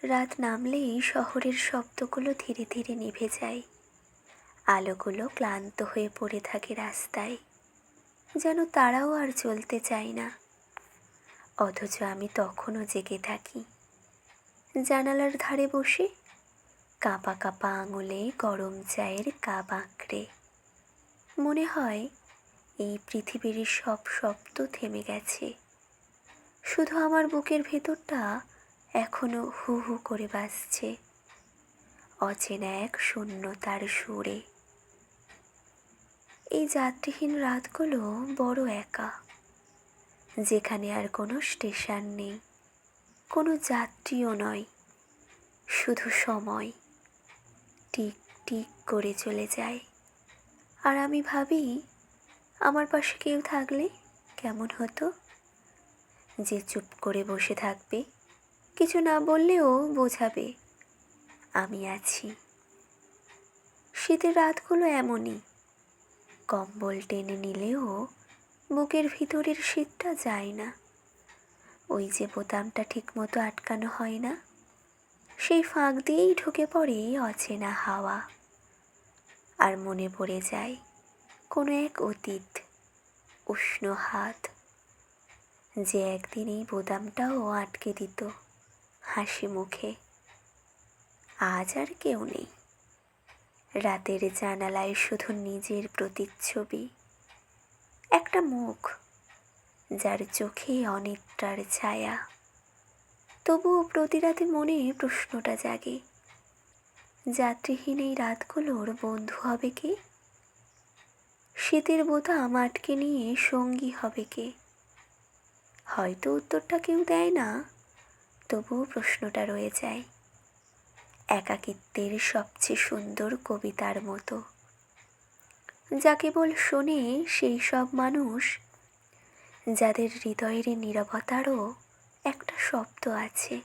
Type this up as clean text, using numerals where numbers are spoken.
রাত নামলেই শহরের শব্দগুলো ধীরে ধীরে নিভে যায়। আলোগুলো ক্লান্ত হয়ে পড়ে থাকে রাস্তায়, যেন তারাও আর চলতে চায় না। অথচ আমি তখনও জেগে থাকি, জানালার ধারে বসে কাঁপা কাঁপা আঙুলে গরম চায়ের কাপ আঁকড়ে। মনে হয় এই পৃথিবীর সব শব্দ থেমে গেছে, শুধু আমার বুকের ভেতরটা এখনো হু হু করে বাজছে, অচেনা এক শূন্যতার সুরে। এই যাত্রীহীন রাতগুলো বড় একা, যেখানে আর কোনো স্টেশন নেই, কোনো যাত্রীও নয়, শুধু সময় টিক টিক করে চলে যায়। আর আমি ভাবি, আমার পাশে কেউ থাকলে কেমন হতো, যে চুপ করে বসে থাকবে, কিছু না বললেও বোঝাবে আমি আছি। শীতের রাতগুলো এমনই, কম্বল টেনে নিলেও বুকের ভিতরের শীতটা যায় না। ওই যে বোতামটা ঠিকমতো আটকানো হয় না, সেই ফাঁক দিয়েই ঢুকে পড়ে অচেনা হাওয়া। আর মনে পড়ে যায় কোনো এক অতীত উষ্ণ হাত, যে একদিন এই বোতামটাও আটকে দিত হাসি মুখে। আজ আর কেউ নেই, রাতের জানালায় শুধু নিজের প্রতিচ্ছবি, একটা মুখ যার চোখে অনিদ্রার ছায়া। তবুও প্রতি রাতে মনে প্রশ্নটা জাগে, যাত্রীহীন এই রাতগুলোর বন্ধু হবে কে? শীতের বোতাম আটকে নিয়ে সঙ্গী হবে কে? হয়তো উত্তরটা কেউ দেয় না, তবুও প্রশ্নটা রয়ে যায়, একাকিত্বের সবচেয়ে সুন্দর কবিতার মতো, যা কেবল শোনে সেই সব মানুষ যাদের হৃদয়ের নীরবতারও একটা শব্দ আছে।